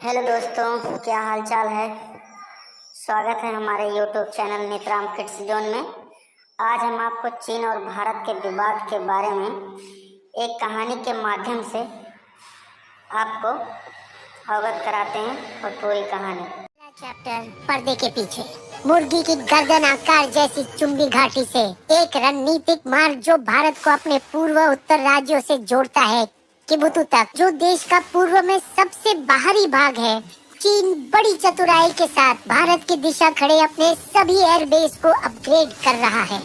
Hello दोस्तों, क्या हाल चाल है। स्वागत है हमारे YouTube channel Netram kids zone में। आज हम आपको चीन और भारत के विवाद के बारे में एक कहानी के माध्यम से आपको अवगत कराते हैं और पूरी कहानी। चैप्टर पर्दे के पीछे। मुर्गी की गर्दन आकार जैसी चुंबी घाटी से एक रणनीतिक मार्ग जो भारत को अपने पूर्व उत्तर राज्यों से जोड़ता है किबुतु तक, जो देश का पूर्व में सबसे बाहरी भाग है। चीन बड़ी चतुराई के साथ भारत की दिशा खड़े अपने सभी एयरबेस को अपग्रेड कर रहा है।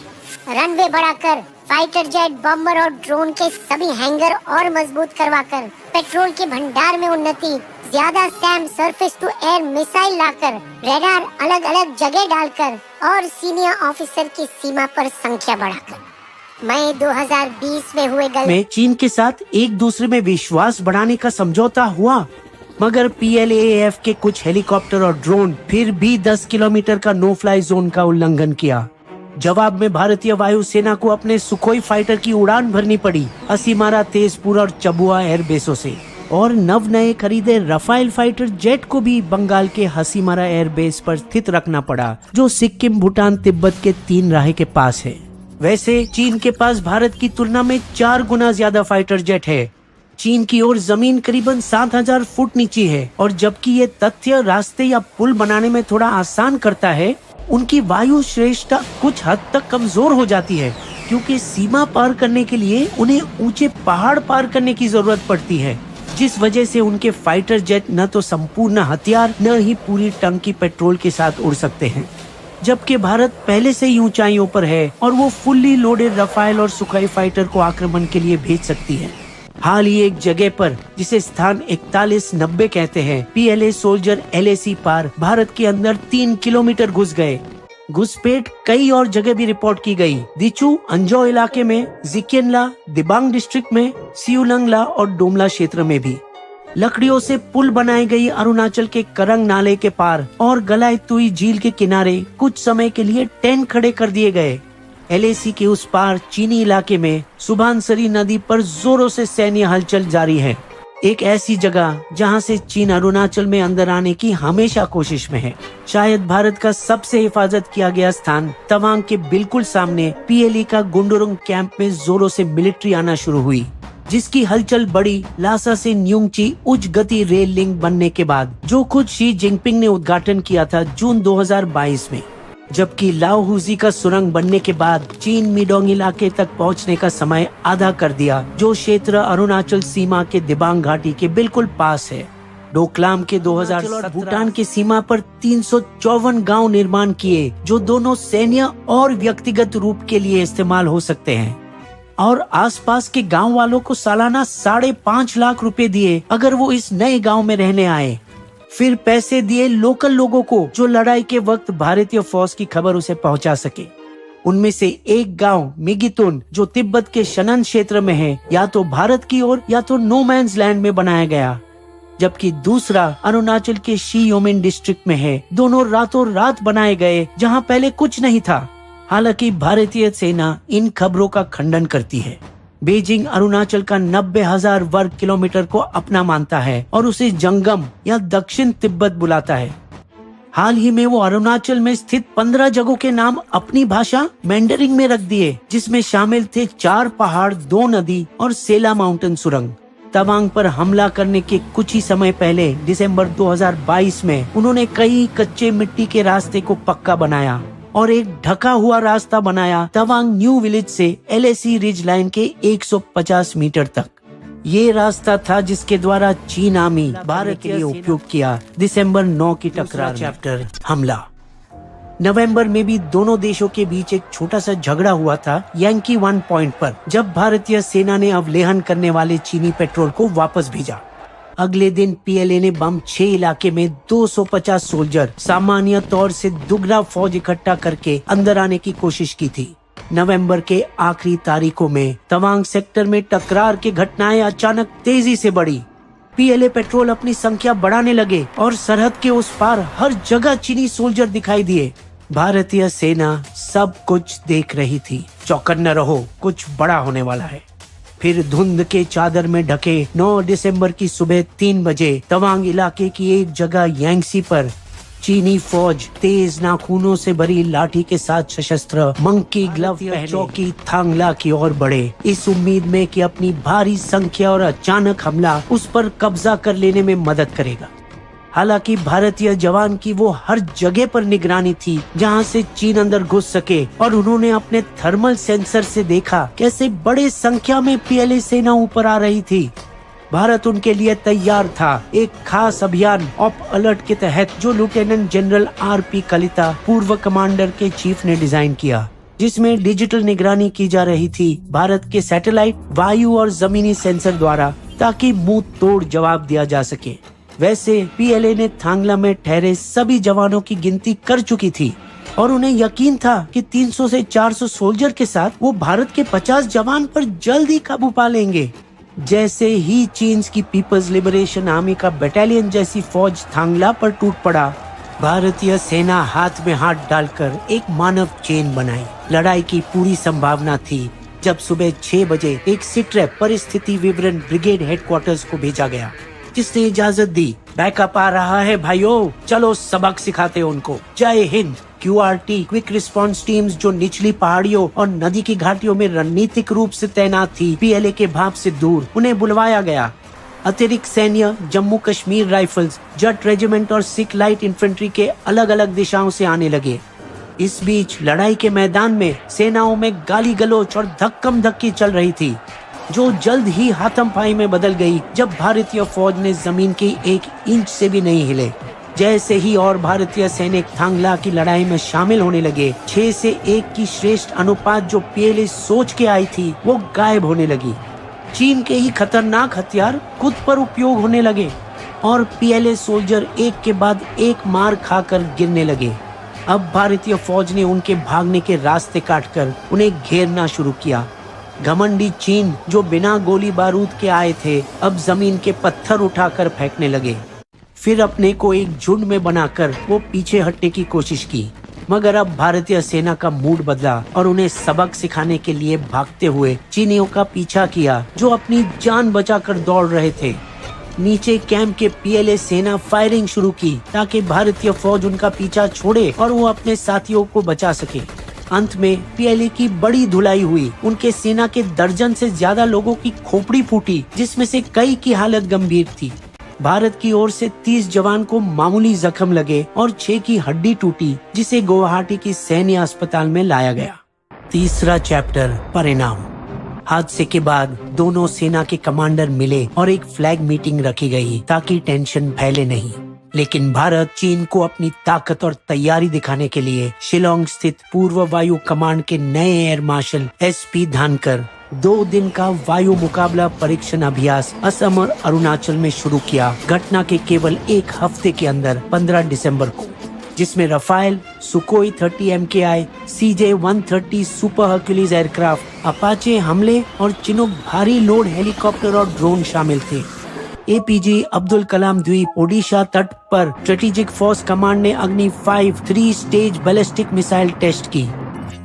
रनवे बढ़ाकर, फाइटर जेट, बॉम्बर और ड्रोन के सभी हैंगर और मजबूत करवाकर, पेट्रोल के भंडार में उन्नति, ज्यादा SAM surface to air missile लाकर, रडार अलग अलग जगह डालकर और सीनियर ऑफिसर की सीमा पर संख्या बढ़ाकर मई 2020 में हुए में चीन के साथ एक दूसरे में विश्वास बढ़ाने का समझौता हुआ, मगर PLAAF के कुछ हेलीकॉप्टर और ड्रोन फिर भी 10 किलोमीटर का नो फ्लाई जोन का उल्लंघन किया। जवाब में भारतीय वायुसेना को अपने सुखोई फाइटर की उड़ान भरनी पड़ी असीमारा, तेजपुर और चबुआ एयरबेसों से, और नव नए खरीदे रफाइल फाइटर जेट को भी बंगाल के हसीमारा एयरबेस पर स्थित रखना पड़ा, जो सिक्किम, भूटान, तिब्बत के 3 राह के पास है। वैसे चीन के पास भारत की तुलना में 4 गुना ज्यादा फाइटर जेट है। चीन की ओर जमीन करीबन 7000 फुट नीचे है, और जबकि ये तथ्य रास्ते या पुल बनाने में थोड़ा आसान करता है, उनकी वायु श्रेष्ठता कुछ हद तक कमजोर हो जाती है, क्योंकि सीमा पार करने के लिए उन्हें ऊंचे पहाड़ पार करने की जरूरत पड़ती है, जिस वजह से उनके फाइटर जेट न तो संपूर्ण हथियार न ही पूरी टंकी पेट्रोल के साथ उड़ सकते हैं। जबकि भारत पहले से ही ऊंचाइयों पर है और वो फुल्ली लोडेड रफाइल और सुखोई फाइटर को आक्रमण के लिए भेज सकती है। हाल ही एक जगह पर, जिसे स्थान 4190 कहते हैं, PLA सोल्जर LAC पार भारत के अंदर 3 किलोमीटर घुस गए। घुसपैठ कई और जगह भी रिपोर्ट की गई। दिचू, अंजो इलाके में, जिकेनला, दिबांग डिस्ट्रिक्ट में, सियुलंगला और डोमला क्षेत्र में भी। लकड़ियों से पुल बनाई गई अरुणाचल के करंग नाले के पार और गलाईतुई झील के किनारे कुछ समय के लिए टेंट खड़े कर दिए गए। LAC के उस पार चीनी इलाके में सुबनसिरी नदी पर जोरों से सैन्य हलचल जारी है, एक ऐसी जगह जहां से चीन अरुणाचल में अंदर आने की हमेशा कोशिश में है। शायद भारत का सबसे हिफाजत किया गया स्थान तवांग के बिल्कुल सामने PLA का गुंडुरुंग कैंप में जोरों से मिलिट्री आना शुरू हुई, जिसकी हलचल बढ़ी लासा से न्यूंगची उच्च गति रेल लिंक बनने के बाद, जो खुद शी जिनपिंग ने उद्घाटन किया था जून 2022 में। जबकि लाओहुजी का सुरंग बनने के बाद चीन मिडोंग इलाके तक पहुंचने का समय आधा कर दिया, जो क्षेत्र अरुणाचल सीमा के दिबांग घाटी के बिल्कुल पास है। डोकलाम के 2017 भूटान की सीमा पर 354 गांव निर्माण किए, जो दोनों सैन्य और व्यक्तिगत रूप के लिए इस्तेमाल हो सकते हैं, और आसपास के गांव वालों को सालाना 5.5 लाख रुपए दिए अगर वो इस नए गांव में रहने आए। फिर पैसे दिए लोकल लोगों को, जो लड़ाई के वक्त भारतीय फौज की खबर उसे पहुंचा सके। उनमें से एक गांव मिगितुन, जो तिब्बत के शनन क्षेत्र में है, या तो भारत की ओर या तो नो मैंस लैंड में बनाया गया, जबकि दूसरा अरुणाचल के शी योमिन डिस्ट्रिक्ट में है। दोनों रातों रात बनाए गए, जहां पहले कुछ नहीं था। हालांकि भारतीय सेना इन खबरों का खंडन करती है। बीजिंग अरुणाचल का 90,000 वर्ग किलोमीटर को अपना मानता है और उसे जंगम या दक्षिण तिब्बत बुलाता है। हाल ही में वो अरुणाचल में स्थित 15 जगहों के नाम अपनी भाषा मैंडरिंग में रख दिए, जिसमें शामिल थे 4 पहाड़, 2 नदी और सेला माउंटेन सुरंग। तवांग पर हमला करने के कुछ ही समय पहले दिसंबर 2022 में उन्होंने कई कच्चे मिट्टी के रास्ते को पक्का बनाया और एक ढका हुआ रास्ता बनाया तवांग न्यू विलेज से LAC रिज लाइन के 150 मीटर तक। ये रास्ता था जिसके द्वारा चीन आर्मी भारत के लिए उपयोग किया। दिसंबर 9 की टकरार चैप्टर हमला। नवंबर में भी दोनों देशों के बीच एक छोटा सा झगड़ा हुआ था यांकी 1 पॉइंट पर, जब भारतीय सेना ने अवलेहन करने वाले चीनी पेट्रोल को वापस भेजा। अगले दिन PLA ने बम 6 इलाके में 250 सोल्जर, सामान्य तौर से दुगना फौज इकट्ठा करके अंदर आने की कोशिश की थी। नवंबर के आखिरी तारीखों में तवांग सेक्टर में टकरार की घटनाएं अचानक तेजी से बढ़ी। PLA पेट्रोल अपनी संख्या बढ़ाने लगे और सरहद के उस पार हर जगह चीनी सोल्जर दिखाई दिए। भारतीय सेना सब कुछ देख रही थी। चौकन्ना रहो, कुछ बड़ा होने वाला है। फिर धुंध के चादर में ढके 9 दिसंबर की सुबह 3 बजे तवांग इलाके की एक जगह यांगसी पर चीनी फौज तेज नाखूनों से भरी लाठी के साथ सशस्त्र मंकी ग्लव पहने चौकी थांगला की ओर बढ़े, इस उम्मीद में कि अपनी भारी संख्या और अचानक हमला उस पर कब्जा कर लेने में मदद करेगा। हालांकि भारतीय जवान की वो हर जगह पर निगरानी थी जहां से चीन अंदर घुस सके, और उन्होंने अपने थर्मल सेंसर से देखा कैसे बड़े संख्या में पीएलए सेना ऊपर आ रही थी। भारत उनके लिए तैयार था। एक खास अभियान ऑप अलर्ट के तहत जो लेफ्टिनेंट जनरल आरपी कलिता पूर्व कमांडर के चीफ ने डिजाइन किया, जिसमें डिजिटल निगरानी की जा रही थी भारत के सैटेलाइट, वायु और जमीनी सेंसर द्वारा, ताकि मुंह तोड़ जवाब दिया जा सके। वैसे पीएलए ने थांगला में ठहरे सभी जवानों की गिनती कर चुकी थी और उन्हें यकीन था कि 300 से 400 सोल्जर के साथ वो भारत के 50 जवान पर जल्द ही काबू पा लेंगे। जैसे ही चीन की पीपल्स लिबरेशन आर्मी का बटालियन जैसी फौज थांगला पर टूट पड़ा, भारतीय सेना हाथ में हाथ डालकर एक मानव चेन बनाई। लड़ाई की पूरी संभावना थी जब सुबह 6 बजे एक सिट्रेप परिस्थिति विवरण ब्रिगेड हेडक्वार्टर्स को भेजा गया, जिसने इजाजत दी, बैकअप आ रहा है भाइयों, चलो सबक सिखाते उनको। जय Hind. QRT quick response teams जो निचली पहाड़ियों और नदी की घाटियों में रणनीतिक रूप से तैनात थी, पीएलए के भाप से दूर, उन्हें बुलवाया गया। अतिरिक्त सैन्य जम्मू कश्मीर राइफल्स, जट रेजिमेंट और सिख लाइट इन्फेंट्री के अलग अलग दिशाओं से आने लगे। इस बीच लड़ाई के मैदान में सेनाओं में गाली गलौच और धक्कम धक्की चल रही थी, जो जल्द ही हाथमपाई में बदल गई जब भारतीय फौज ने जमीन के 1 इंच से भी नहीं हिले। जैसे ही और भारतीय सैनिक थांगला की लड़ाई में शामिल होने लगे, 6 से 1 की श्रेष्ठ अनुपात जो पीएलए सोच के आई थी वो गायब होने लगी। चीन के ही खतरनाक हथियार खुद पर उपयोग होने लगे और पीएलए सोल्जर एक के बाद एक मार खाकर गिरने लगे। अब भारतीय फौज ने उनके भागने के रास्ते काटकर उन्हें घेरना शुरू किया। घमंडी चीन जो बिना गोली बारूद के आए थे, अब जमीन के पत्थर उठाकर फेंकने लगे। फिर अपने को एक झुंड में बनाकर वो पीछे हटने की कोशिश की, मगर अब भारतीय सेना का मूड बदला और उन्हें सबक सिखाने के लिए भागते हुए चीनियों का पीछा किया, जो अपनी जान बचाकर दौड़ रहे थे। नीचे कैंप के पीएलए सेना फायरिंग शुरू की ताकि भारतीय फौज उनका पीछा छोड़े और वो अपने साथियों को बचा सके। अंत में पीएलए की बड़ी धुलाई हुई। उनके सेना के दर्जन से ज्यादा लोगों की खोपड़ी फूटी, जिसमें से कई की हालत गंभीर थी। भारत की ओर से 30 जवान को मामूली जख्म लगे और 6 की हड्डी टूटी, जिसे गुवाहाटी की सैन्य अस्पताल में लाया गया। तीसरा चैप्टर, परिणाम। हादसे के बाद दोनों सेना के कमांडर मिले और एक फ्लैग मीटिंग रखी गई ताकि टेंशन फैले नहीं। लेकिन भारत चीन को अपनी ताकत और तैयारी दिखाने के लिए शिलोंग स्थित पूर्व वायु कमांड के नए एयर मार्शल एसपी धानकर 2 दिन का वायु मुकाबला परीक्षण अभ्यास असम और अरुणाचल में शुरू किया। घटना के केवल 1 हफ्ते के अंदर 15 दिसंबर को, जिसमें Rafale, सुकोई 30 MKI, CJ-130 super Hercules aircraft, Apache हमले और चिनूक भारी लोड हेलीकॉप्टर और ड्रोन शामिल थे। एपीजे अब्दुल कलाम द्वीप ओडिशा तट पर स्ट्रेटेजिक फोर्स कमांड ने अग्नि 5 3 स्टेज बैलिस्टिक मिसाइल टेस्ट की,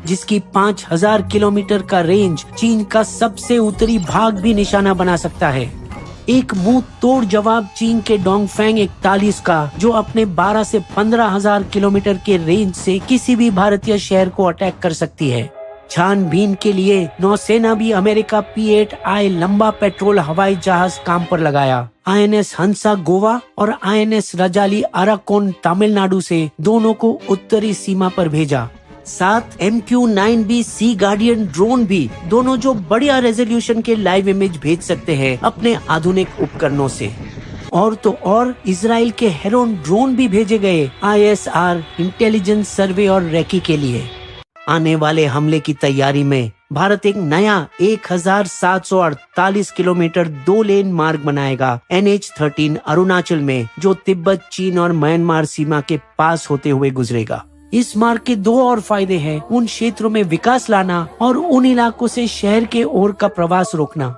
जिसकी 5000 किलोमीटर का रेंज चीन का सबसे उत्तरी भाग भी निशाना बना सकता है। एक मुंह तोड़ जवाब चीन के डोंगफेंग 41 का, जो अपने 12 से 15,000 किलोमीटर के रेंज से किसी भी भारतीय शहर को अटैक कर सकती है। छानबीन के लिए नौसेना भी अमेरिका P-8I लंबा पेट्रोल हवाई जहाज काम पर लगाया। INS हंसा गोवा और INS रजाली अराकोन तमिलनाडु से दोनों को उत्तरी सीमा पर भेजा। साथ MQ-9B सी गार्डियन ड्रोन भी, दोनों जो बढ़िया रेजोल्यूशन के लाइव इमेज भेज सकते हैं अपने आधुनिक उपकरणों से। और तो और इजराइल के हेरोन ड्रोन भी भेजे गए ISR इंटेलिजेंस सर्वे और रेकी के लिए। आने वाले हमले की तैयारी में भारत एक नया 1748 किलोमीटर 2 लेन मार्ग बनाएगा NH-13 अरुणाचल में, जो तिब्बत, चीन और म्यांमार सीमा के पास होते हुए गुजरेगा। इस मार्ग के 2 और फायदे हैं, उन क्षेत्रों में विकास लाना और उन इलाकों से शहर के ओर का प्रवास रोकना।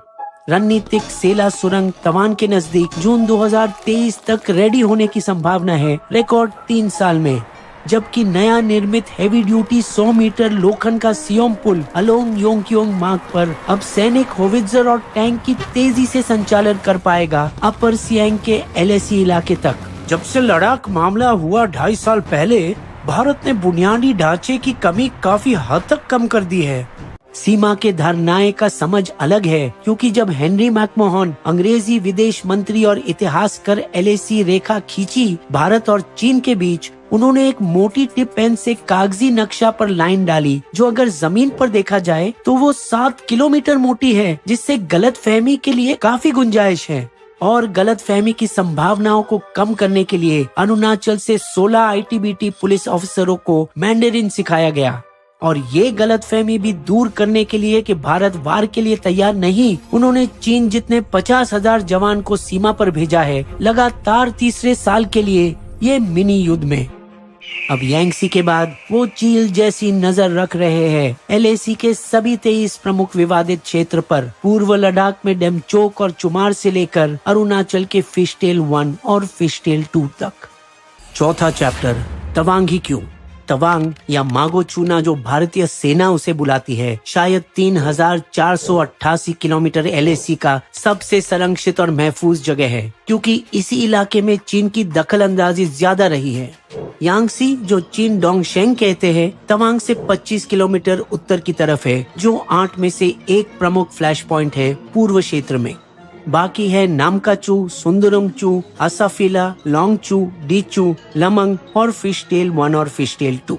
रणनीतिक सेला सुरंग तवान के नजदीक जून 2023 तक रेडी होने की संभावना है, रिकॉर्ड 3 साल में। जबकि नया निर्मित हेवी ड्यूटी 100 मीटर लोखंड का सियोम पुल अलोंग योंगक्योंग मार्ग पर अब सैनिक होवित्जर और टैंक की तेजी से संचालन कर पाएगा अपर सियांग के LAC इलाके तक। जब से लद्दाख मामला हुआ 2.5 साल पहले, भारत ने बुनियादी ढांचे की कमी काफी हद तक कम कर दी है। सीमा के धारणाएं का समझ अलग है, क्योंकि जब हेनरी मैकमोहन अंग्रेजी विदेश मंत्री और इतिहासकार LAC रेखा खींची भारत और चीन के बीच, उन्होंने एक मोटी टिप पेन से कागजी नक्शा पर लाइन डाली जो अगर जमीन पर देखा जाए तो वो 7 किलोमीटर मोटी है, जिससे गलतफहमी के लिए काफी गुंजाइश है। और गलतफहमी की संभावनाओं को कम करने के लिए अरुणाचल से 16 ITBT पुलिस ऑफिसरों को मैंडरिन सिखाया गया। और ये गलतफहमी भी दूर करने के लिए कि भारत वार के लिए तैयार नहीं, उन्होंने चीन जितने 50,000 जवान को सीमा पर भेजा है, लगातार तीसरे साल के लिए ये मिनी युद्ध में। अब यांगसी के बाद वो चील जैसी नजर रख रहे हैं LAC के सभी 23 प्रमुख विवादित क्षेत्र पर, पूर्व लद्दाख में डेमचोक और चुमार से लेकर अरुणाचल के फिशटेल 1 और फिशटेल 2 तक। चौथा चैप्टर, तवांग ही क्यों। तवांग या मागो चूना, जो भारतीय सेना उसे बुलाती है, शायद 3,488 किलोमीटर LAC का सबसे संरक्षित और महफूज जगह है, क्योंकि इसी इलाके में चीन की दखल अंदाजी ज्यादा रही है। यांगसी, जो चीन डोंगशेंग कहते हैं, तवांग से 25 किलोमीटर उत्तर की तरफ है, जो 8 में से एक प्रमुख फ्लैश पॉइंट है पूर्व क्षेत्र में। बाकी है नामकाचू, सुंदरमचू, असाफिला, लोंगचू, डीचू, लमंग और फिशटेल 1 और फिशटेल 2।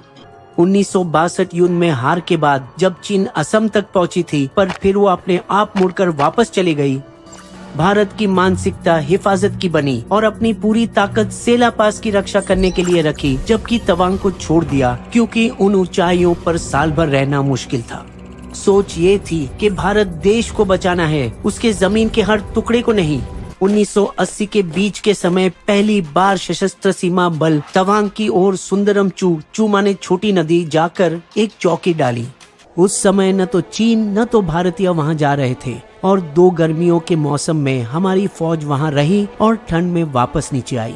1962 युद्ध में हार के बाद जब चीन असम तक पहुंची थी, पर फिर वो अपने आप मुड़कर वापस चली गई, भारत की मानसिकता हिफाजत की बनी और अपनी पूरी ताकत सेला पास की रक्षा करने के लिए रखी, जबकि तवांग को छोड़ दिया क्योंकि उन ऊंचाइयों पर साल भर रहना मुश्किल था। सोच ये थी कि भारत देश को बचाना है, उसके जमीन के हर टुकड़े को नहीं। 1980 के बीच के समय पहली बार सशस्त्र सीमा बल तवांग की ओर सुंदरमचू माने छोटी नदी जाकर एक चौकी डाली। उस समय न तो चीन न तो भारतीय वहां जा रहे थे और 2 गर्मियों के मौसम में हमारी फौज वहां रही और ठंड में वापस नीचे आई।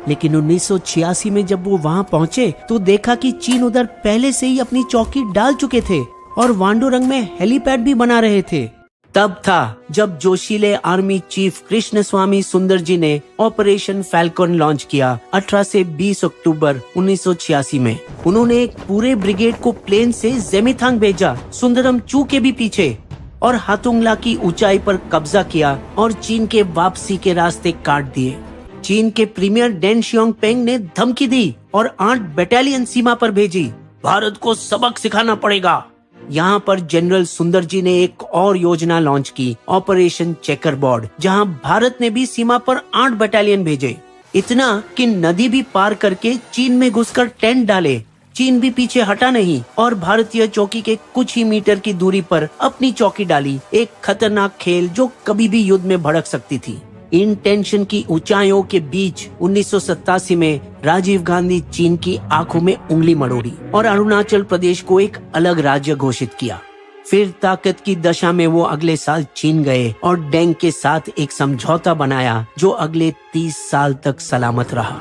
लेकिन 1986 में जब वो वहां पहुंचे तो देखा कि चीन उधर पहले से ही अपनी चौकी डाल चुके थे और वांडोरंग में हेलीपैड भी बना रहे थे। तब था जब जोशीले आर्मी चीफ कृष्ण स्वामी सुंदर जी ने ऑपरेशन फैल्कन लॉन्च किया 18 से 20 अक्टूबर 1986 में। उन्होंने एक पूरे ब्रिगेड को प्लेन से जेमिथांग भेजा, सुंदरमचू के भी पीछे, और हाथुंगला की ऊंचाई पर कब्जा किया और चीन के वापसी के रास्ते काट दिए। चीन के प्रीमियर डेन शियोंगपेंग ने धमकी दी और 8 बटालियन सीमा पर भेजी। भारत को सबक सिखाना पड़ेगा। यहाँ पर जनरल सुंदर जी ने एक और योजना लॉन्च की, ऑपरेशन चेकरबोर्ड, जहाँ भारत ने भी सीमा पर 8 बटालियन भेजे। इतना कि नदी भी पार करके चीन में घुसकर टेंट डाले। चीन भी पीछे हटा नहीं और भारतीय चौकी के कुछ ही मीटर की दूरी पर अपनी चौकी डाली। एक खतरनाक खेल जो कभी भी युद्ध में भड़क सकती थी। इन टेंशन की ऊंचाइयों के बीच 1987 में राजीव गांधी चीन की आंखों में उंगली मरोड़ी और अरुणाचल प्रदेश को एक अलग राज्य घोषित किया। फिर ताकत की दशा में वो अगले साल चीन गए और डेंग के साथ एक समझौता बनाया जो अगले 30 साल तक सलामत रहा,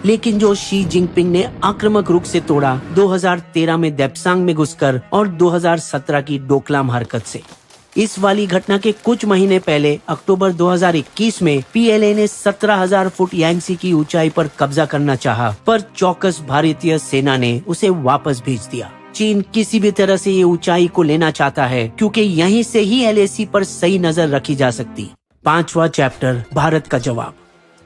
लेकिन जो शी जिनपिंग ने आक्रामक रुख से तोड़ा 2013 में देप्सांग में घुसकर और 2017 की डोकलाम हरकत से। इस वाली घटना के कुछ महीने पहले अक्टूबर 2021 में PLA ने 17,000 फुट यांगसी की ऊंचाई पर कब्जा करना चाहा, पर चौकस भारतीय सेना ने उसे वापस भेज दिया। चीन किसी भी तरह से ये ऊंचाई को लेना चाहता है क्योंकि यहीं से ही LAC पर सही नजर रखी जा सकती। 5वां चैप्टर, भारत का जवाब।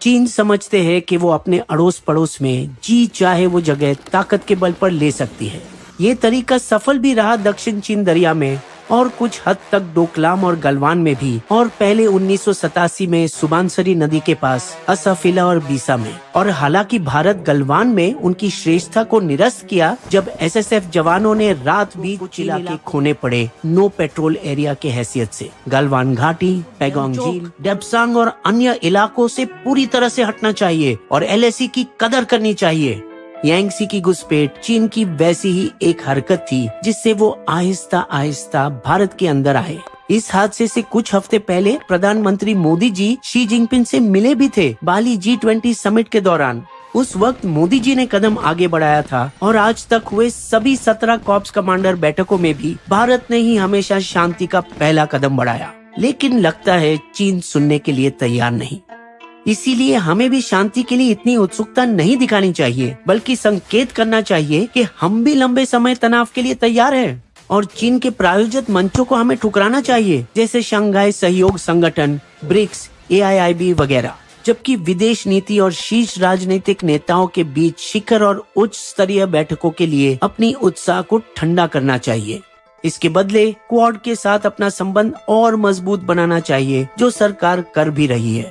चीन समझते हैं कि वो अपने अड़ोस पड़ोस में जी चाहे वो जगह ताकत के बल पर ले सकती है। ये तरीका सफल भी रहा दक्षिण चीन दरिया में और कुछ हद तक डोकलाम और गलवान में भी, और पहले 1987 में सुबानसरी नदी के पास असाफिला और बीसा में। और हालांकि भारत गलवान में उनकी श्रेष्ठता को निरस्त किया जब SSF जवानों ने रात भी कुछ इलाके खोने पड़े नो पेट्रोल एरिया के हैसियत से। गलवान घाटी, पैगोंग झील, डेप्सांग और अन्य इलाकों से पूरी तरह से हटना चाहिए और LAC की कदर करनी चाहिए। यांगसी की घुसपैठ चीन की वैसी ही एक हरकत थी जिससे वो आहिस्ता आहिस्ता भारत के अंदर आए। इस हादसे से कुछ हफ्ते पहले प्रधानमंत्री मोदी जी शी जिनपिंग से मिले भी थे बाली G20 समिट के दौरान। उस वक्त मोदी जी ने कदम आगे बढ़ाया था और आज तक हुए सभी 17 कॉर्प्स कमांडर बैठकों में भी भारत ने ही हमेशा शांति का पहला कदम बढ़ाया। लेकिन लगता है चीन सुनने के लिए तैयार नहीं। इसीलिए हमें भी शांति के लिए इतनी उत्सुकता नहीं दिखानी चाहिए, बल्कि संकेत करना चाहिए कि हम भी लंबे समय तनाव के लिए तैयार हैं। और चीन के प्रायोजित मंचों को हमें ठुकराना चाहिए, जैसे शंघाई सहयोग संगठन, ब्रिक्स, AIIB वगैरह। जबकि विदेश नीति और शीर्ष राजनीतिक नेताओं के बीच शिखर और उच्च स्तरीय बैठकों के लिए अपनी उत्साह को ठंडा करना चाहिए। इसके बदले क्वाड के साथ अपना संबंध और मजबूत बनाना चाहिए, जो सरकार कर भी रही है।